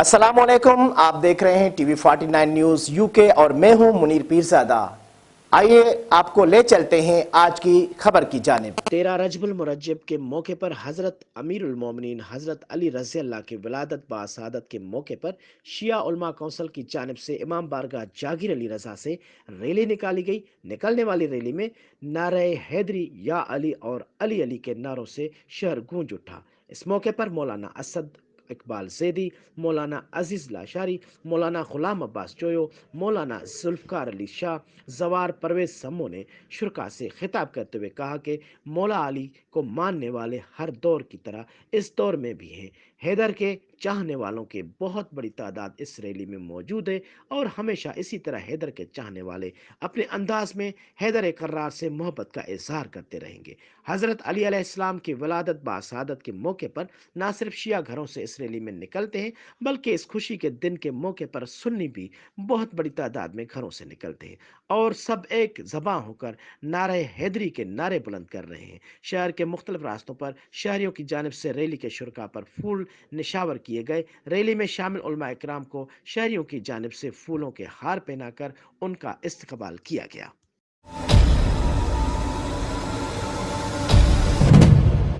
अस्सलाम वालेकुम। आप देख रहे हैं टीवी 49 न्यूज यूके और मैं हूं मुनीर पीरजादा। आइए आपको ले चलते हैं आज की खबर की जानिब। 13 रजबुल मुरज्जब के मौके पर हजरत अमीरुल मोमिनीन हजरत अली रज़ी अल्लाह की विलादत बासादत के मौके पर शिया उलमा कौंसिल की जानिब से इमाम बारगाह जाकिर अली रजा से रैली निकाली गई। निकलने वाली रैली में नारे हैदरी या अली और अली अली के नारों से शहर गूंज उठा। इस मौके पर मौलाना असद इकबाल ज़ैदी, मौलाना अजीज़ लाशारी, मौलाना गुलाम अब्बास चोयो, मौलाना जुल्फ़कार अली शाह, जवार परवेज सम्मो ने शुरा से खिताब करते हुए कहा कि मौला अली को मानने वाले हर दौर की तरह इस दौर में भी हैं। हैदर के चाहने वालों की बहुत बड़ी तादाद इस रैली में मौजूद है और हमेशा इसी तरह हैदर के चाहने वाले अपने अंदाज में हैदर कर्रार से मोहब्बत का इजहार करते रहेंगे। हज़रत अली अलैहिस्सलाम की वलादत बासादत के मौके पर ना सिर्फ शिया घरों से इस रैली में निकलते हैं बल्कि इस खुशी के दिन के मौके पर सुन्नी भी बहुत बड़ी तादाद में घरों से निकलते हैं और सब एक ज़बां होकर नारे हैदरी के नारे बुलंद कर रहे हैं। शहर के मुख्तलिफ रास्तों पर शहरियों की जानिब से रैली के शुरा पर फूल निशावर किए गए। रैली में शामिल उलमा इकराम को शहरियों की जानिब से फूलों के हार पहनाकर उनका इस्तकबाल किया गया।